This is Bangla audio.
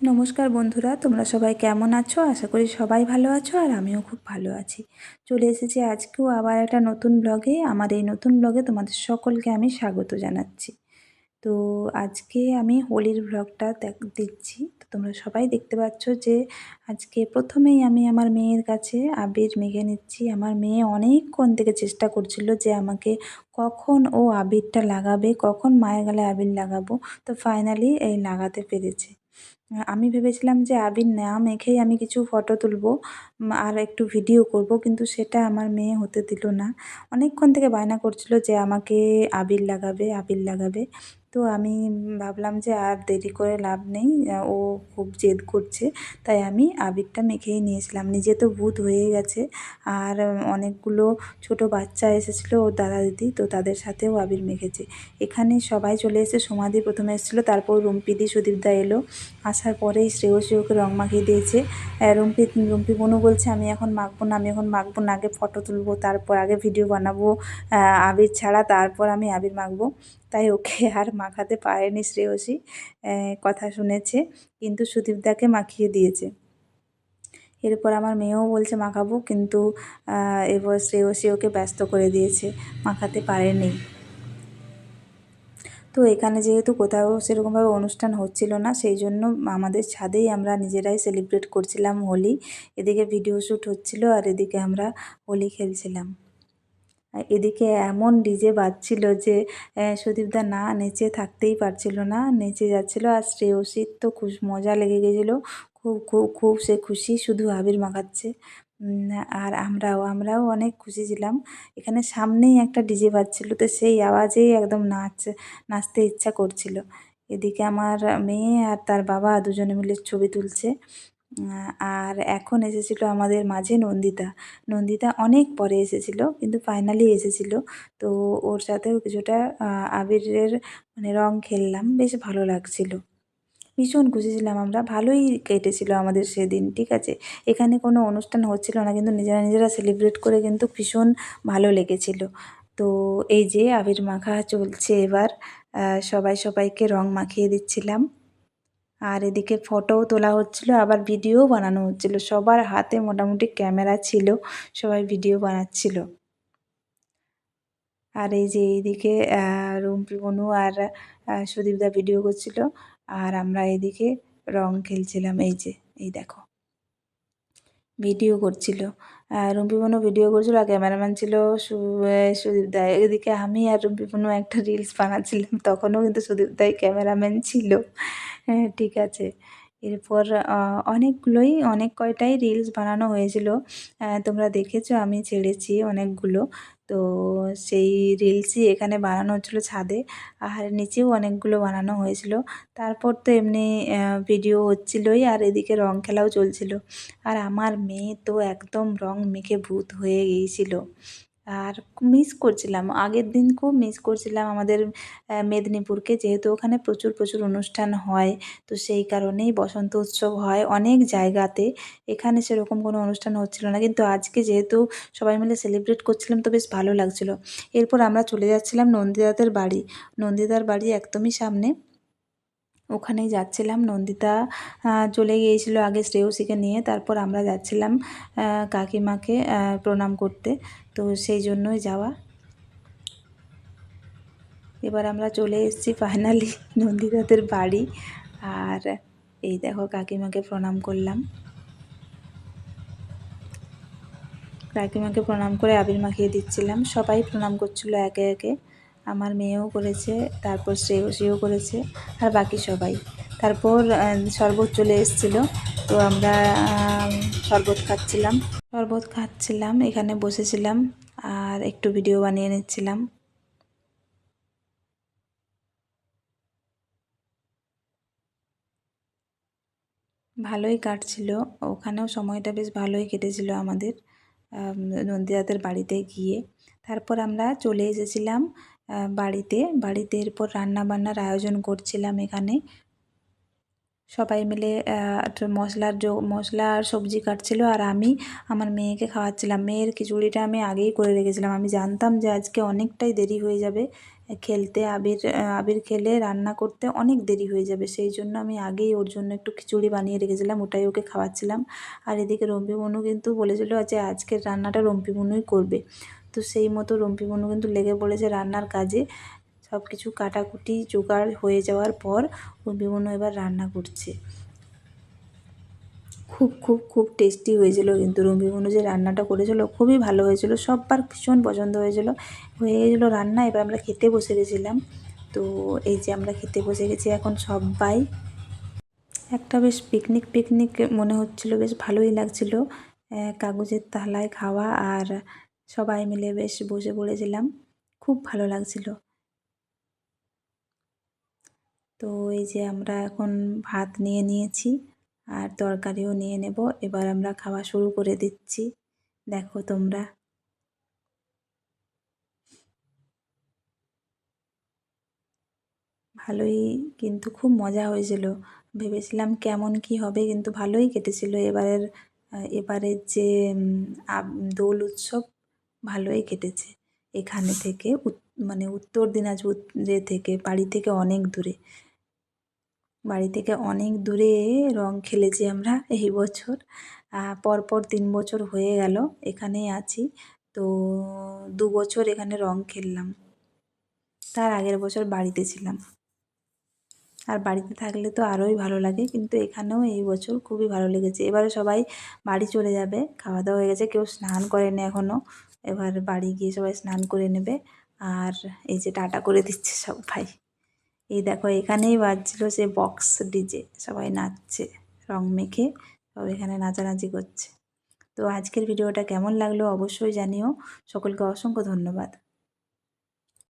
নমস্কার বন্ধুরা, তোমরা সবাই কেমন আছো? আশা করি সবাই ভালো আছো আর আমিও খুব ভালো আছি। চলে এসেছি আজকেও আবার একটা নতুন ব্লগে। আমার এই নতুন ব্লগে তোমাদের সকলকে আমি স্বাগত জানাচ্ছি। তো আজকে আমি হোলির ব্লগটা দিচ্ছি। তো তোমরা সবাই দেখতে পাচ্ছ যে আজকে প্রথমেই আমি আমার মেয়ের কাছে আবির মেখে নিচ্ছি। আমার মেয়ে অনেকক্ষণ থেকে চেষ্টা করছিল যে আমাকে কখন ও আবিরটা লাগাবে, কখন মায়ের গালে আবির লাগাবো। তো ফাইনালি এই লাগাতে পেরেছে। আমি ভেবেছিলাম যে আবির না মেখেই আমি কিছু ফটো তুলবো আর একটু ভিডিও করব, কিন্তু সেটা আমার মেয়ে হতে দিল না। অনেকক্ষণ থেকে বায়না করছিল যে আমাকে আবির লাগাবে, আবির লাগাবে। তো আমি ভাবলাম যে আর দেরি করে লাভ নেই, ও খুব জেদ করছে, তাই আমি আবিরটা মেখেই নিয়েছিলাম। নিজে তো ভূত হয়ে গেছে, আর অনেকগুলো ছোট বাচ্চা এসেছিলো ওর দাদা দিদি, তো তাদের সাথেও আবির মেখেছে। এখানে সবাই চলে এসে সমাধি প্রথমে এসেছিলো, তারপর রুম্পিদি সুদীপদা এলো। আসার পরেই শ্রেয়সী ওকে রং মাখিয়ে দিয়েছে। রুম্পি বোনও বলছে আমি এখন মাখবো না, আমি এখন মাখবো না, আগে ফটো তুলবো, তারপর আগে ভিডিও বানাবো আবির ছাড়া, তারপর আমি আবির মাখবো। তাই ওকে আর মাখাতে পারেনি শ্রেয়সী, কথা শুনেছে, কিন্তু সুদীপদাকে মাখিয়ে দিয়েছে। এরপর আমার মেয়েও বলছে মাখাবো, কিন্তু এবার শ্রেয়সী ওকে ব্যস্ত করে দিয়েছে, মাখাতে পারেনি। তো এখানে যেহেতু কোথাও সেরকমভাবে অনুষ্ঠান হচ্ছিল না, সেই জন্য আমাদের ছাদেই আমরা নিজেরাই সেলিব্রেট করছিলাম হোলি। এদিকে ভিডিও শ্যুট হচ্ছিল আর এদিকে আমরা হোলি খেলছিলাম। এদিকে এমন ডিজে বাজছিল যে সুদীপদা না নেচে থাকতেই পারছিল না, নেচে যাচ্ছিল। আর শ্রেয়সীর তো খুব মজা লেগে গেছিলো, খুব খুব খুব সে খুশি, শুধু আবির মাখাচ্ছে। আর আমরাও অনেক খুশি ছিলাম। এখানে সামনেই একটা ডিজে বাজছিল, তো সেই আওয়াজেই একদম নাচতে ইচ্ছা করছিল। এদিকে আমার মেয়ে আর তার বাবা দুজনে মিলে ছবি তুলছে। আর এখন এসেছিলো আমাদের মাঝে নন্দিতা। নন্দিতা অনেক পরে এসেছিলো, কিন্তু ফাইনালি এসেছিলো। তো ওর সাথেও কিছুটা আবিরের মানে রং খেললাম, বেশ ভালো লাগছিলো। ভীষণ খুশি ছিলাম আমরা, ভালোই কেটেছিল আমাদের সেদিন, ঠিক আছে। এখানে কোনো অনুষ্ঠান হচ্ছিল না, কিন্তু নিজেরা সেলিব্রেট করে কিন্তু ভীষণ ভালো লেগেছিল। তো এই যে আবির মাখা চলছে এবার, সবাই সবাইকে রং মাখিয়ে দিচ্ছিলাম। আর এদিকে ফটোও তোলা হচ্ছিলো, আবার ভিডিওও বানানো হচ্ছিলো। সবার হাতে মোটামুটি ক্যামেরা ছিল, সবাই ভিডিও বানাচ্ছিল। আর এই যে এইদিকে রুম্পি বনু আর সুদীপদা ভিডিও করছিল, আর আমরা এদিকে রং খেলছিলাম। এই যে এই দেখো ভিডিও করছিল, রুম্পি বনু ভিডিও করছিল, আর ক্যামেরাম্যান ছিল সুদীপদা। এদিকে আমি আর রুম্পি বনু একটা রিলস বানাচ্ছিলাম, তখনও কিন্তু সুদীপদাই ক্যামেরাম্যান ছিল। হ্যাঁ, ঠিক আছে। এরপর অনেক কয়টাই রিলস বানানো হয়েছিল, তোমরা দেখেছো, আমি ছেড়েছি অনেকগুলো। তো সেই রিলসই এখানে বানানো হচ্ছিলো ছাদে, আর নিচেও অনেকগুলো বানানো হয়েছিল। তারপর তো এমনি ভিডিও হচ্ছিলোই, আর এদিকে রং খেলাও চলছিল। আর আমার মেয়ে তো একদম রং মেখে ভূত হয়ে গিয়েছিল। আর মিস করছিলাম, আগের দিন খুব মিস করছিলাম আমাদের মেদিনীপুরকে, যেহেতু ওখানে প্রচুর অনুষ্ঠান হয়। তো সেই কারণেই বসন্ত উৎসব হয় অনেক জায়গাতে, এখানে সেরকম কোনো অনুষ্ঠান হচ্ছিল না, কিন্তু আজকে যেহেতু সবাই মিলে সেলিব্রেট করছিলাম, তো বেশ ভালো লাগছিল। এরপর আমরা চলে যাচ্ছিলাম নন্দিতাদের বাড়ি। নন্দিতার বাড়ি একদমই সামনে, ওখানেই যাচ্ছিলাম। নন্দিতা চলে গিয়েছিল আগে শ্রেয়সীকে নিয়ে, তারপর আমরা যাচ্ছিলাম কাকিমাকে প্রণাম করতে, তো সেই জন্যই যাওয়া। এবার আমরা চলে এসেছি ফাইনালি নন্দিতাদের বাড়ি, আর এই দেখো কাকিমাকে প্রণাম করলাম। কাকিমাকে প্রণাম করে আবির মাখিয়ে দিচ্ছিলাম, সবাই প্রণাম করছিল একে একে। আমার মেয়েও করেছে, তারপর শ্রেয়সীও করেছে, আর বাকি সবাই। তারপর শরবত চলে এসেছিলো, তো আমরা শরবত খাচ্ছিলাম, এখানে বসেছিলাম আর একটু ভিডিও বানিয়ে নিচ্ছিলাম। ভালোই কাটছিল, ওখানেও সময়টা বেশ ভালোই কেটেছিল আমাদের নন্দিতাদের বাড়িতে গিয়ে। তারপর আমরা চলে এসেছিলাম বাড়িতে। এরপর রান্না বান্নার আয়োজন করছিলাম এখানে। সবাই মিলে মশলা আর সবজি কাটছিল, আর আমি আমার মেয়েকে খাওয়াচ্ছিলাম। মেয়ের খিচুড়িটা আমি আগেই করে রেখেছিলাম। আমি জানতাম যে আজকে অনেকটাই দেরি হয়ে যাবে খেলতে, আবির খেলে রান্না করতে অনেক দেরি হয়ে যাবে, সেই জন্য আমি আগেই ওর জন্য একটু খিচুড়ি বানিয়ে রেখেছিলাম, ওটাই ওকে খাওয়াচ্ছিলাম। আর এদিকে রম্পি মনু কিন্তু বলেছিল যে আজকের রান্নাটা রম্পি মনুই করবে, তো সেই মতো রম্পি মনু কিন্তু লেগে পড়েছে রান্নার কাজে। সব কিছু কাটাকুটি জোগাড় হয়ে যাওয়ার পর রম্পি মনু এবার রান্না করছে। খুব খুব খুব টেস্টি হয়েছিল কিন্তু রম্পি মনু যে রান্নাটা করেছিল খুবই ভালো হয়েছিল, সব্বার ভীষণ পছন্দ হয়েছিল। হয়ে গেছিলো রান্না, এবার আমরা খেতে বসে গেছিলাম। তো এই যে আমরা খেতে বসে গেছি এখন সবাই। একটা বেশ পিকনিক পিকনিক মনে হচ্ছিল, বেশ ভালোই লাগছিল। কাগজের থালায় খাওয়া আর সবাই মিলে বেশ বসে পড়েছিলাম, খুব ভালো লাগছিল। তো এই যে আমরা এখন ভাত নিয়ে নিয়েছি আর তরকারিও নিয়ে নেব, এবার আমরা খাওয়া শুরু করে দিচ্ছি। দেখো তোমরা, ভালোই কিন্তু খুব মজা হয়েছিল। ভেবেছিলাম কেমন কি হবে, কিন্তু ভালোই কেটেছিল এবারের যে দোল উৎসব ভালোই কেটেছে। এখানে থেকে মানে উত্তর দিনাজপুর থেকে বাড়ি থেকে অনেক দূরে, রং খেলেছি আমরা এই বছর। পরপর 3 বছর হয়ে গেল এখানেই আছি, তো 2 বছর এখানে রং খেললাম, তার আগের বছর বাড়িতে ছিলাম। আর বাড়িতে থাকলে তো আরোই ভালো লাগে, কিন্তু এখানেও এই বছর খুবই ভালো লেগেছে। এবারে সবাই বাড়ি চলে যাবে, খাওয়া দাওয়া হয়ে গেছে, কেউ স্নান করেনি এখনও। এবার বাড়ি গিয়ে সবাই স্নান করে নেবে। আর এই যে টাটা করে দিচ্ছে সবাই। এই দেখো এখানেই বাজছিল সে বক্স ডিজে, সবাই নাচছে রং মেখে, সব এখানে নাচানাচি করছে। তো আজকের ভিডিওটা কেমন লাগলো অবশ্যই জানিও। সকলকে অসংখ্য ধন্যবাদ।